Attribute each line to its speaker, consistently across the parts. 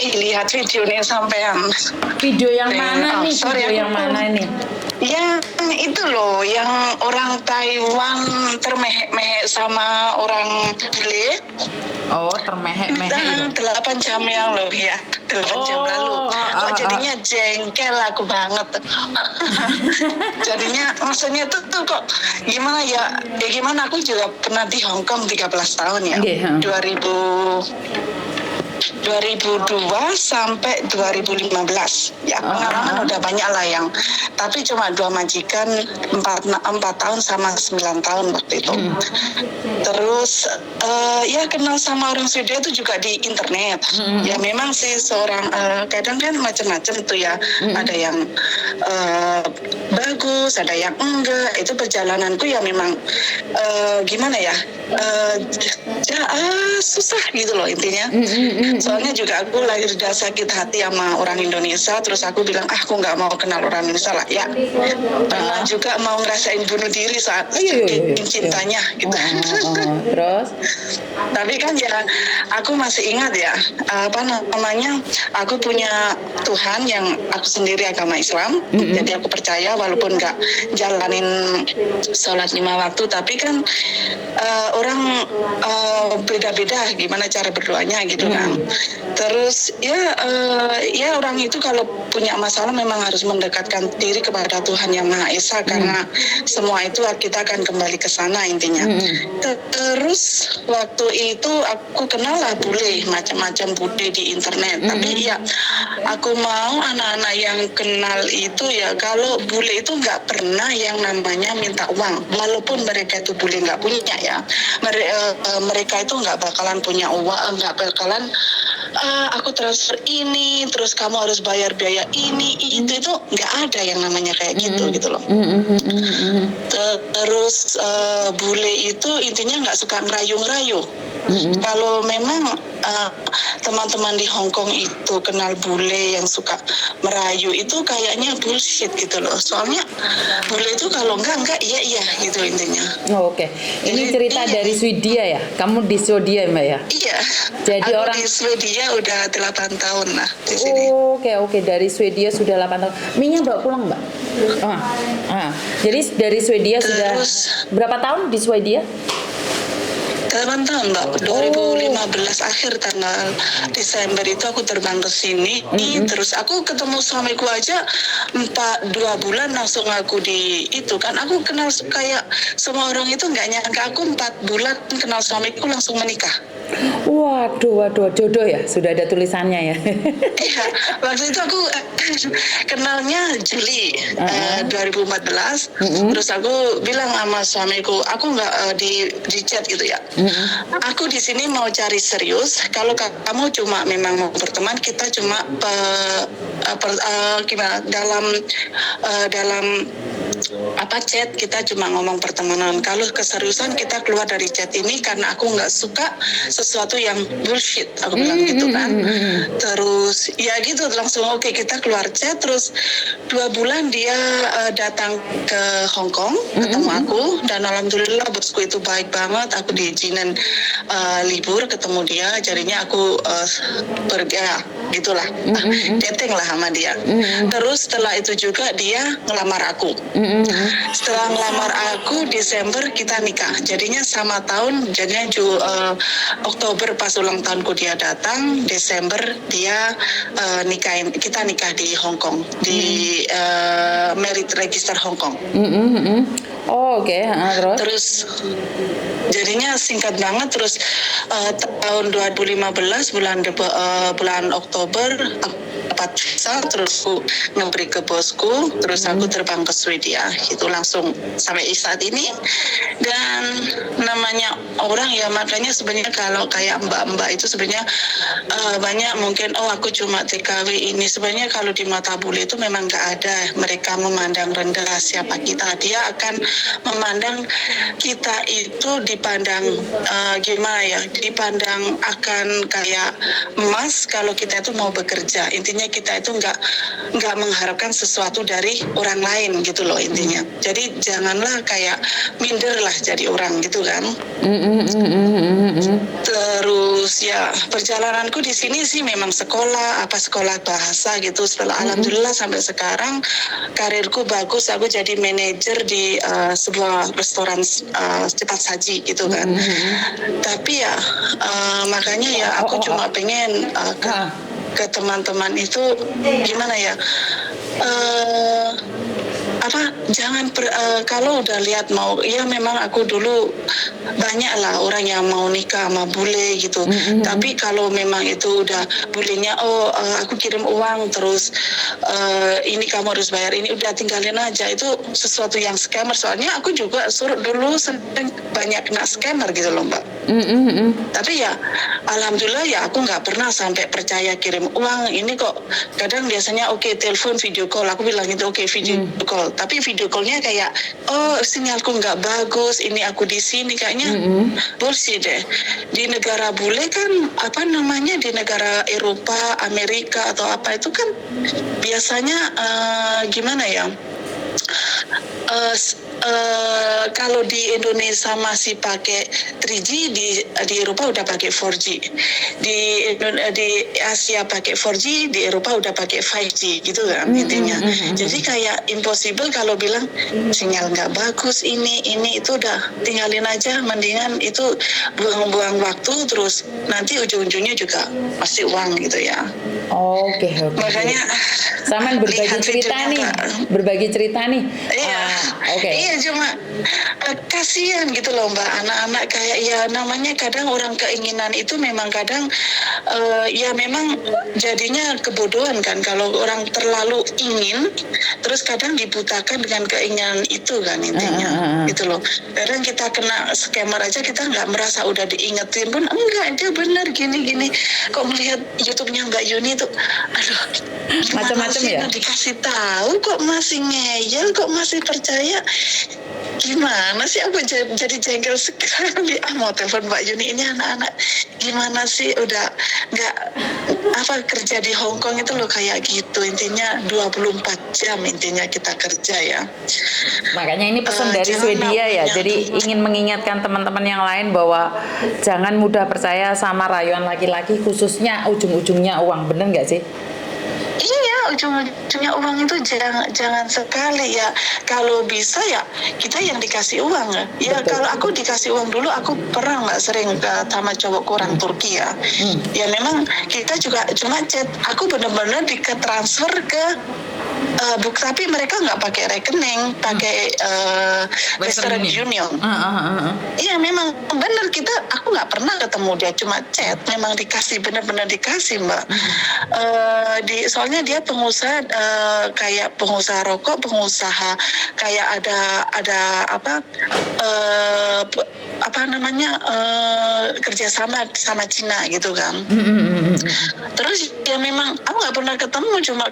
Speaker 1: lihat videonya sampean.
Speaker 2: Video yang mana nih?
Speaker 1: Sorry,
Speaker 2: Video yang mana ini?
Speaker 1: Yang itu loh, yang orang Taiwan termehek-mehek sama orang bule.
Speaker 2: Oh, termehek-mehek itu.
Speaker 1: 8 jam yang loh ya, 8 jam lalu. Kok jadinya jengkel aku banget. Jadinya maksudnya tuh kok gimana ya? Ya gimana, aku juga pernah di Hong Kong 13 tahun ya. 2002 sampai 2015 ya, pengalaman udah banyak lah yang, tapi cuma 2 majikan 4 tahun sama 9 tahun waktu itu. Terus ya kenal sama orang Swedia itu juga di internet. Ya memang sih seorang kadang kan macam-macam tuh ya, ada yang bagus, ada yang enggak. Itu perjalananku ya memang gimana ya, susah gitu loh intinya. Soalnya juga aku lahir udah sakit hati sama orang Indonesia, terus aku bilang aku nggak mau kenal orang Indonesia lah ya. Pernah juga mau ngerasain bunuh diri saat cintanya gitu.
Speaker 2: Terus?
Speaker 1: Tapi kan ya aku masih ingat ya, apa namanya, aku punya Tuhan yang aku sendiri agama Islam, jadi aku percaya walaupun nggak jalanin sholat 5 waktu, tapi kan orang beda-beda gimana cara berdoanya gitu kan. Terus ya orang itu kalau punya masalah memang harus mendekatkan diri kepada Tuhan yang Maha Esa, karena semua itu kita akan kembali ke sana intinya. Terus waktu itu aku kenal lah bule, macam-macam bule di internet. Tapi ya aku mau anak-anak yang kenal itu ya, kalau bule itu nggak pernah yang namanya minta uang, walaupun mereka itu bule nggak punya ya. Mereka itu nggak bakalan punya uang, nggak bakalan aku transfer ini, terus kamu harus bayar biaya ini, itu nggak ada yang namanya kayak gitu gitu loh. Terus bule itu intinya nggak suka ngerayu-ngerayu. Kalau memang teman-teman di Hong Kong itu kenal bule yang suka merayu, itu kayaknya bullshit gitu loh. Soalnya bule itu kalau enggak iya gitu intinya.
Speaker 2: Oke. Ini cerita dari Swedia ya? Kamu di Swedia Mbak ya?
Speaker 1: Iya.
Speaker 2: Jadi
Speaker 1: aku
Speaker 2: orang
Speaker 1: di Swedia udah 8 tahun lah di sini.
Speaker 2: Oke, dari Swedia sudah 8 tahun. Minyak bawa pulang Mbak? Jadi dari Swedia sudah berapa tahun di Swedia?
Speaker 1: 8 tahun Mbak, 2015 akhir tanggal Desember itu aku terbang ke sini. Terus aku ketemu suamiku aja 2 bulan langsung aku di itu kan. Aku kenal kayak semua orang itu nggak nyangka aku 4 bulan kenal suamiku langsung menikah.
Speaker 2: Waduh, jodoh ya? Sudah ada tulisannya ya?
Speaker 1: Iya, waktu itu aku kenalnya Juli 2014. Terus aku bilang sama suamiku, aku nggak di chat gitu ya. Aku di sini mau cari serius. Kalau kamu cuma memang mau berteman, kita cuma gimana dalam chat, kita cuma ngomong pertemanan. Kalau keseriusan kita keluar dari chat ini, karena aku nggak suka sesuatu yang bullshit, aku bilang gitu kan. Terus ya gitu langsung oke, kita keluar chat. Terus 2 bulan dia datang ke Hong Kong ketemu aku, dan alhamdulillah bosku itu baik banget. Aku diizinin libur ketemu dia, jadinya aku pergi gitulah, dating lah sama dia. Terus setelah itu juga dia ngelamar aku. Setelah ngelamar aku Desember kita nikah, jadinya sama tahun. Jadinya Oktober pas ulang tahunku dia datang, Desember dia kita nikah di Hong Kong, di Merit Register Hong Kong.
Speaker 2: Oke.
Speaker 1: Terus jadinya singkat banget. Terus tahun 2015 bulan Oktober dapat visa, terus aku ngembri ke bosku, terus aku terbang ke Swedia gitu langsung sampai saat ini. Dan namanya orang ya, makanya sebenarnya kalau kayak mbak-mbak itu sebenarnya banyak mungkin aku cuma TKW ini. Sebenarnya kalau di mata bule itu memang nggak ada mereka memandang rendah siapa kita. Dia akan memandang kita itu di dipandang gimana ya, dipandang akan kayak emas kalau kita itu mau bekerja. Intinya kita itu nggak mengharapkan sesuatu dari orang lain gitu loh intinya. Jadi janganlah kayak minder lah jadi orang gitu kan. Terus ya perjalananku di sini sih memang sekolah bahasa gitu. Setelah alhamdulillah sampai sekarang karirku bagus. Aku jadi manajer di sebuah restoran cepat saji gitu kan. Tapi ya makanya ya aku cuma pengen ke teman-teman itu gimana ya, jangan kalau udah lihat mau, ya memang aku dulu banyak lah orang yang mau nikah sama bule gitu. Tapi kalau memang itu udah bulenya, aku kirim uang terus ini kamu harus bayar ini, udah tinggalin aja. Itu sesuatu yang scammer. Soalnya aku juga dulu sering banyak kena scammer gitu loh Mbak. Tapi ya alhamdulillah ya aku nggak pernah sampai percaya kirim uang. Ini kok kadang biasanya oke, telepon video call, aku bilang gitu oke, video call. Tapi video callnya kayak sinyalku nggak bagus, ini aku di sini kayaknya bullshit deh. Di negara bule kan di negara Eropa, Amerika atau apa itu kan biasanya gimana ya, kalau di Indonesia masih pakai 3G, di Eropa udah pakai 4G. Di Asia pakai 4G, di Eropa udah pakai 5G gitu kan intinya. Jadi kayak impossible kalau bilang sinyal nggak bagus ini itu udah tinggalin aja, mendingan itu buang-buang waktu terus nanti ujung-ujungnya juga pasti uang gitu ya.
Speaker 2: Oke.
Speaker 1: Makanya
Speaker 2: Saman berbagi cerita nih.
Speaker 1: Iya. Iya, cuma kasihan gitu loh Mbak, anak-anak kayak ya namanya kadang orang keinginan itu memang kadang ya memang jadinya kebodohan kan kalau orang terlalu ingin terus kadang dibutakan dengan keinginan itu kan intinya gitu loh. Kadang kita kena scammer aja kita nggak merasa udah diingetin pun enggak, dia benar gini kok melihat YouTube-nya Mbak Yuni tuh aduh
Speaker 2: macam-macam ya,
Speaker 1: dikasih tahu kok masih ngeyel, kok masih percaya. Gimana sih, aku jadi jengkel sekali. Mau telepon Mbak Yuni, ini anak-anak gimana sih, udah nggak kerja di Hong Kong itu loh kayak gitu. Intinya 24 jam intinya kita kerja ya.
Speaker 2: Makanya ini pesan dari Swedia ya. Jadi ingin mengingatkan teman-teman yang lain bahwa jangan mudah percaya sama rayuan laki-laki, khususnya ujung-ujungnya uang. Bener nggak sih?
Speaker 1: Iya, ujung-ujungnya uang itu jangan sekali ya. Kalau bisa ya kita yang dikasih uang ya. Ya kalau aku dikasih uang dulu, aku pernah nggak sering sama cowokku orang Turki ya. Ya memang kita juga cuma chat. Aku benar-benar transfer ke tapi mereka nggak pakai rekening, pakai Western Union. Iya memang benar, aku nggak pernah ketemu dia, cuma chat. Memang dikasih, benar-benar dikasih Mbak. Soalnya dia pengusaha kayak pengusaha rokok, pengusaha kayak ada kerjasama sama Cina gitu kan. Terus ya memang aku nggak pernah ketemu, cuma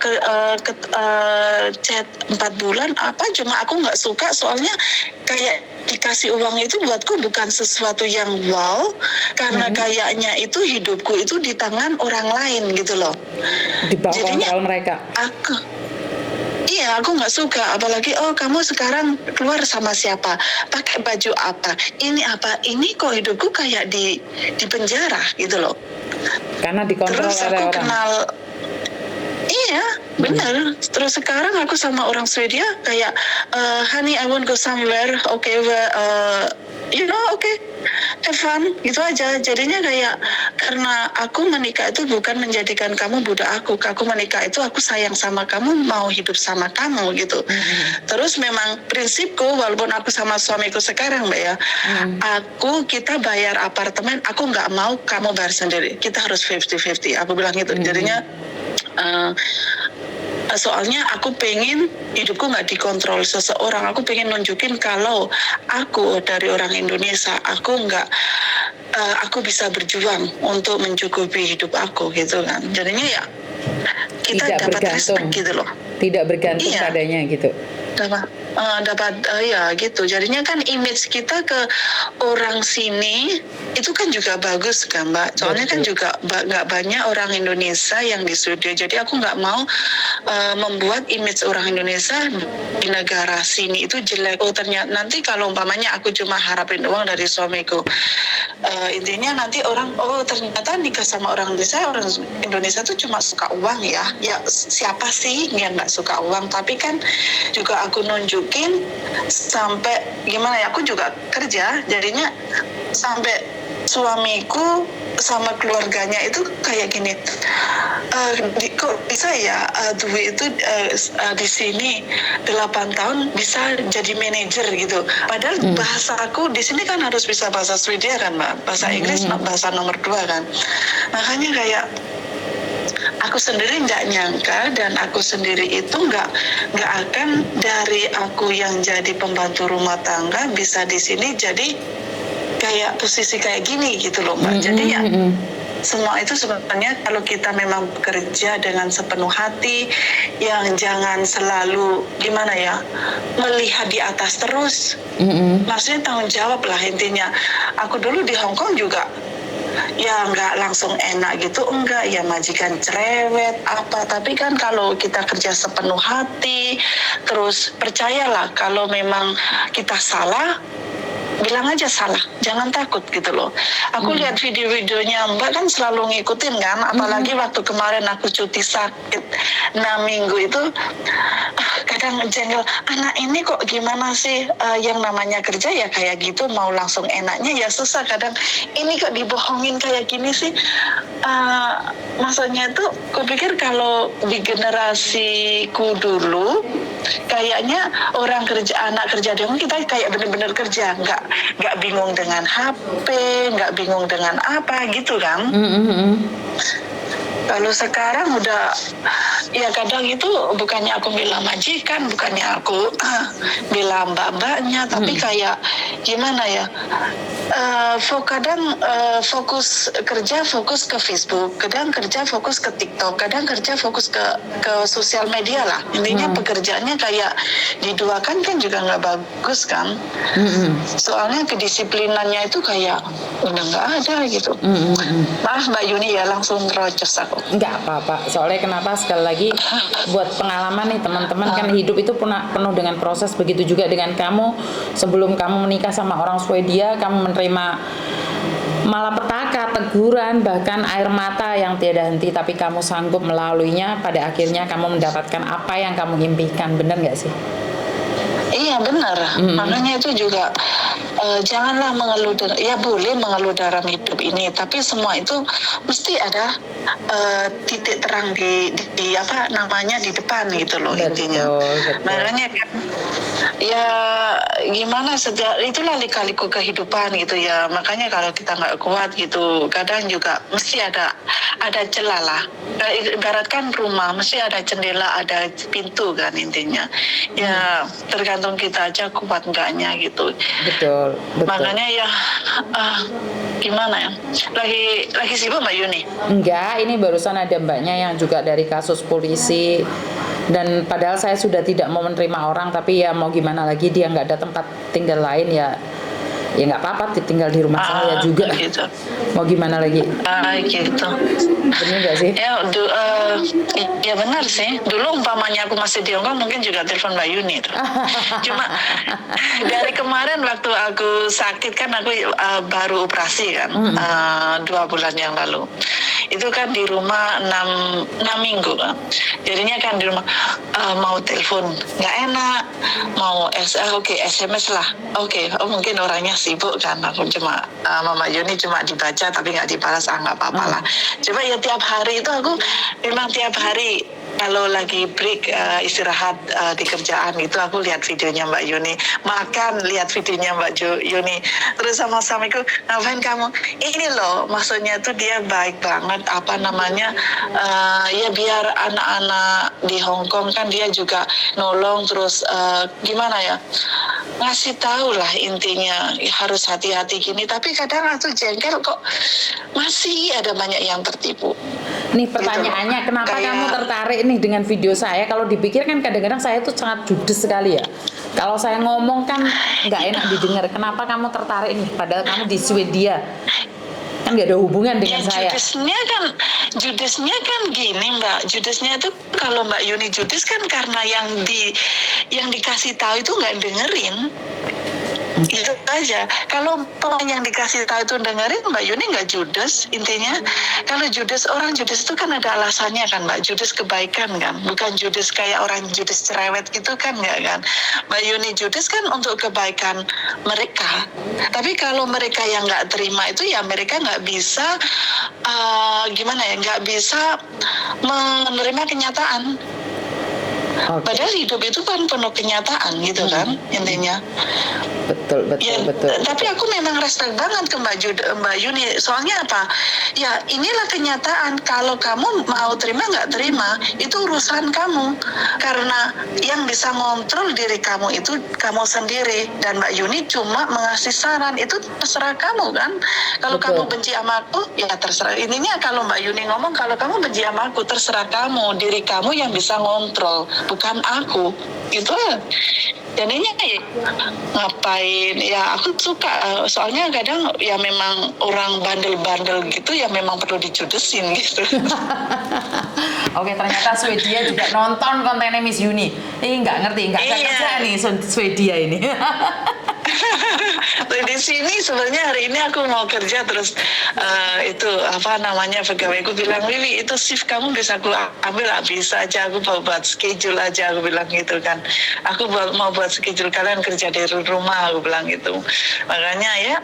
Speaker 1: chat 4 bulan cuma aku nggak suka soalnya kayak dikasih uang itu buatku bukan sesuatu yang wow, karena kayaknya itu hidupku itu di tangan orang lain gitu loh.
Speaker 2: Di bawah kontrol mereka.
Speaker 1: Iya, aku nggak suka. Apalagi kamu sekarang keluar sama siapa, pakai baju apa, ini kok hidupku kayak di penjara gitu loh.
Speaker 2: Karena dikontrol
Speaker 1: oleh orang. Terus aku kenal. Iya, benar. Terus sekarang aku sama orang Swedia kayak, honey, I want go somewhere. Okay, okay, have fun, gitu aja. Jadinya kayak karena aku menikah itu bukan menjadikan kamu budak aku. Aku menikah itu aku sayang sama kamu, mau hidup sama kamu gitu. Terus memang prinsipku, walaupun aku sama suamiku sekarang, Mbak ya, kita bayar apartemen, aku nggak mau kamu bayar sendiri. Kita harus 50-50. Aku bilang gitu. Jadinya soalnya aku pengen hidupku nggak dikontrol seseorang. Aku pengen nunjukin kalau aku dari orang Indonesia, aku bisa berjuang untuk mencukupi hidup aku gitu kan. Jadinya ya kita dapat respect gitu loh.
Speaker 2: Tidak bergantung padanya gitu.
Speaker 1: dapat ya gitu. Jadinya kan image kita ke orang sini itu kan juga bagus kan Mbak. Soalnya kan juga nggak banyak orang Indonesia yang di studio. Jadi aku nggak mau membuat image orang Indonesia di negara sini itu jelek. Oh ternyata nanti kalau umpamanya aku cuma harapin uang dari suamiku, intinya nanti orang ternyata nikah sama orang Indonesia tuh cuma suka uang ya. Ya siapa sih yang nggak suka uang? Tapi kan juga aku nunjukin sampai gimana ya, aku juga kerja, jadinya sampai suamiku sama keluarganya itu kayak gini, kok bisa ya Dwi itu di sini 8 tahun bisa jadi manajer gitu. Padahal bahasaku di sini kan harus bisa bahasa Swedia kan Mbak, bahasa Inggris bahasa nomor 2 kan. Makanya kayak aku sendiri nggak nyangka, dan aku sendiri itu nggak akan dari aku yang jadi pembantu rumah tangga bisa di sini jadi kayak posisi kayak gini gitu loh Mbak. Jadi ya semua itu sebenarnya kalau kita memang bekerja dengan sepenuh hati, yang jangan selalu gimana ya, melihat di atas terus. Maksudnya tanggung jawab lah intinya. Aku dulu di Hong Kong juga ya nggak langsung enak gitu, enggak ya, majikan cerewet apa, tapi kan kalau kita kerja sepenuh hati, terus percayalah kalau memang kita salah, bilang aja salah, jangan takut gitu loh. Aku lihat video-videonya Mbak kan selalu ngikutin kan, apalagi waktu kemarin aku cuti sakit 6 minggu itu, kadang jengkel, anak ini kok gimana sih, yang namanya kerja ya kayak gitu, mau langsung enaknya ya susah, kadang ini kok dibohongin kayak gini sih. Maksudnya itu kupikir kalau di generasiku dulu kayaknya orang kerja, anak kerja di rumah kita kayak bener-bener kerja, nggak bingung dengan HP, nggak bingung dengan apa gitu kan. Kalau sekarang udah, ya kadang itu bukannya aku bilang majikan, bukannya aku bilang mbak-mbaknya, tapi kayak gimana ya, kadang fokus kerja, fokus ke Facebook, kadang kerja fokus ke TikTok, kadang kerja fokus ke sosial media lah. Intinya pekerjaannya kayak diduakan kan juga nggak bagus kan. Soalnya kedisiplinannya itu kayak udah nggak ada gitu. Maaf Mbak Yuni ya, langsung terocos aku.
Speaker 2: Enggak apa-apa, soalnya kenapa, sekali lagi buat pengalaman nih teman-teman, kan hidup itu penuh dengan proses. Begitu juga dengan kamu, sebelum kamu menikah sama orang Swedia, kamu menerima malapetaka, teguran, bahkan air mata yang tiada henti, tapi kamu sanggup melaluinya. Pada akhirnya kamu mendapatkan apa yang kamu impikan. Benar nggak sih?
Speaker 1: Iya benar, makanya itu juga janganlah mengeluh, ya boleh mengeluh dalam hidup ini, tapi semua itu mesti ada titik terang di apa namanya di depan gitu loh. Betul, intinya. Betul. Makanya kan ya gimana, itulah lika-liku kehidupan gitu ya. Makanya kalau kita nggak kuat gitu, kadang juga mesti ada celah lah. Ibaratkan rumah mesti ada jendela, ada pintu kan intinya. Ya tergantung kita aja kuat enggaknya gitu. Betul. Makanya ya gimana ya? Lagi sibuk Mbak Yuni?
Speaker 2: Enggak, ini barusan ada mbaknya yang juga dari kasus polisi. Dan padahal saya sudah tidak mau menerima orang, tapi ya mau gimana lagi, dia nggak ada tempat tinggal lain, ya nggak apa-apa, tinggal di rumah saya juga. Gitu. Mau gimana lagi?
Speaker 1: Gitu.
Speaker 2: Benar nggak sih?
Speaker 1: Ya benar sih. Dulu umpamanya aku masih di Hongkong mungkin juga telepon Mbak Yuni itu. Cuma dari kemarin waktu aku sakit kan, aku baru operasi kan, 2 bulan yang lalu. Itu kan di rumah 6 minggu kan. Jadinya kan di rumah mau telepon nggak enak, mau SMS lah. Mungkin orangnya sibuk kan, aku cuma Mama Yuni cuma dibaca tapi nggak dibalas, nggak apa-apa lah. Coba ya tiap hari itu aku memang tiap hari kalau lagi break istirahat di kerjaan itu aku lihat videonya Mbak Yuni, makan lihat videonya Mbak Yuni, terus sama suamiku, ngapain kamu? Ini loh, maksudnya tuh dia baik banget, apa namanya, ya biar anak-anak di Hong Kong kan dia juga nolong, terus gimana ya, ngasih tahu lah intinya harus hati-hati gini. Tapi kadang aku jengkel kok masih ada banyak yang tertipu.
Speaker 2: Nih pertanyaannya, kenapa kamu tertarik nih dengan video saya? Kalau dipikir kan kadang-kadang saya tuh sangat judes sekali ya. Kalau saya ngomong kan nggak enak didengar. Kenapa kamu tertarik nih? Padahal kamu di Swedia. Kan nggak ada hubungan dengan saya.
Speaker 1: Judesnya kan gini Mbak, judesnya itu kalau Mbak Yuni judes kan karena yang dikasih tahu itu nggak dengerin. Itu aja. Kalau yang dikasih tahu itu dengerin, Mbak Yuni nggak judes. Intinya kalau judes, orang judes itu kan ada alasannya kan Mbak. Judes kebaikan kan, bukan judes kayak orang judes cerewet gitu kan, nggak kan. Mbak Yuni judes kan untuk kebaikan mereka. Tapi kalau mereka yang nggak terima itu ya mereka nggak bisa gimana ya, nggak bisa menerima kenyataan.
Speaker 2: Okay.
Speaker 1: Padahal hidup itu kan penuh kenyataan gitu kan intinya.
Speaker 2: Betul.
Speaker 1: Tapi aku memang respect banget ke Mbak Yuni. Soalnya apa? Ya inilah kenyataan. Kalau kamu mau terima nggak terima, itu urusan kamu. Karena yang bisa ngontrol diri kamu itu kamu sendiri. Dan Mbak Yuni cuma mengasih saran. Itu terserah kamu kan. Kalau kamu benci sama aku, ya terserah. Intinya kalau Mbak Yuni ngomong, kalau kamu benci sama aku, terserah kamu. Diri kamu yang bisa ngontrol, bukan aku. Gitu lah. Jadinya ngapain ya, aku suka soalnya kadang ya memang orang bandel-bandel gitu ya memang perlu dijudesin gitu.
Speaker 2: Oke, ternyata Swedia juga nonton kontennya Miss Yuni. Nggak ngerti, nggak kerja nih Swedia ini.
Speaker 1: Di sini sebenarnya hari ini aku mau kerja terus itu apa namanya pegawaiku bilang, Wiwi itu shift kamu bisa aku ambil, bisa aja, aku mau buat schedule aja, aku bilang gitu kan. Aku mau buat schedule, kalian kerja dari rumah, aku bilang gitu. Makanya ya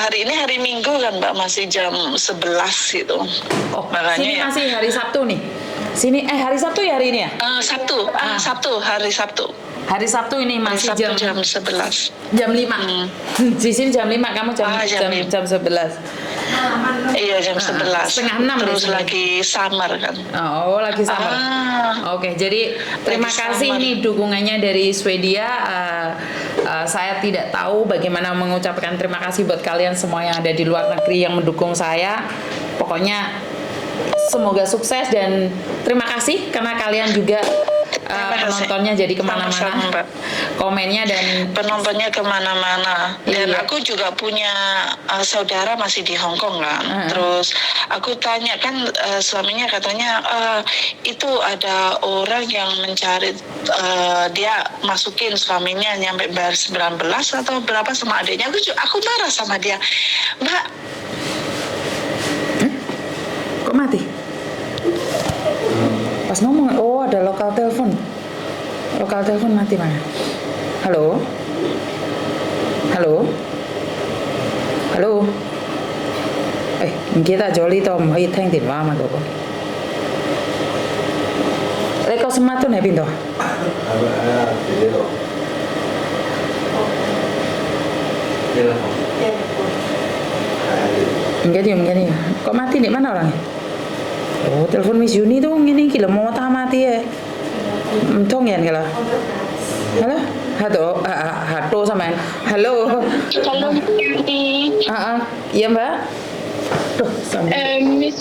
Speaker 1: hari ini hari Minggu kan Mbak, masih jam 11 gitu.
Speaker 2: Oh,
Speaker 1: makanya
Speaker 2: sini
Speaker 1: ya,
Speaker 2: masih hari Sabtu nih. Sini hari Sabtu ya hari ini ya?
Speaker 1: Sabtu, hari Sabtu.
Speaker 2: Hari Sabtu ini masih
Speaker 1: Sabtu
Speaker 2: jam
Speaker 1: 11.
Speaker 2: Jam 5. Di sini jam 5, kamu jam 11.
Speaker 1: Iya, jam 11.
Speaker 2: Setengah 6
Speaker 1: terus lagi summer kan.
Speaker 2: Oh, lagi summer. Oke, jadi terima kasih nih dukungannya dari Swedia. Saya tidak tahu bagaimana mengucapkan terima kasih buat kalian semua yang ada di luar negeri yang mendukung saya. Pokoknya semoga sukses dan terima kasih karena kalian juga penontonnya jadi kemana-mana, komennya dan
Speaker 1: penontonnya kemana-mana. Dan aku juga punya saudara masih di Hong Kong kan. Terus aku tanya kan suaminya katanya itu ada orang yang mencari, dia masukin suaminya nyampe bayar 19 atau berapa sama adiknya. Aku marah sama dia, Mbak.
Speaker 2: Kok mati? Pas ngomong, oh ada lokal telepon mati mana? Halo, kita joli tom hãy thanh tiền vào mà cô. Đây có smart tuh pintu. Enggak dia. Kok mati di mana orangnya? Oh, telepon Miss Yuni tuh ini kilo mau mati ya. Thông nhận kìa là. Halo? Halo sama yang. Halo.
Speaker 3: Halo Yuni.
Speaker 2: Iya Mbak. Tuh,
Speaker 3: Miss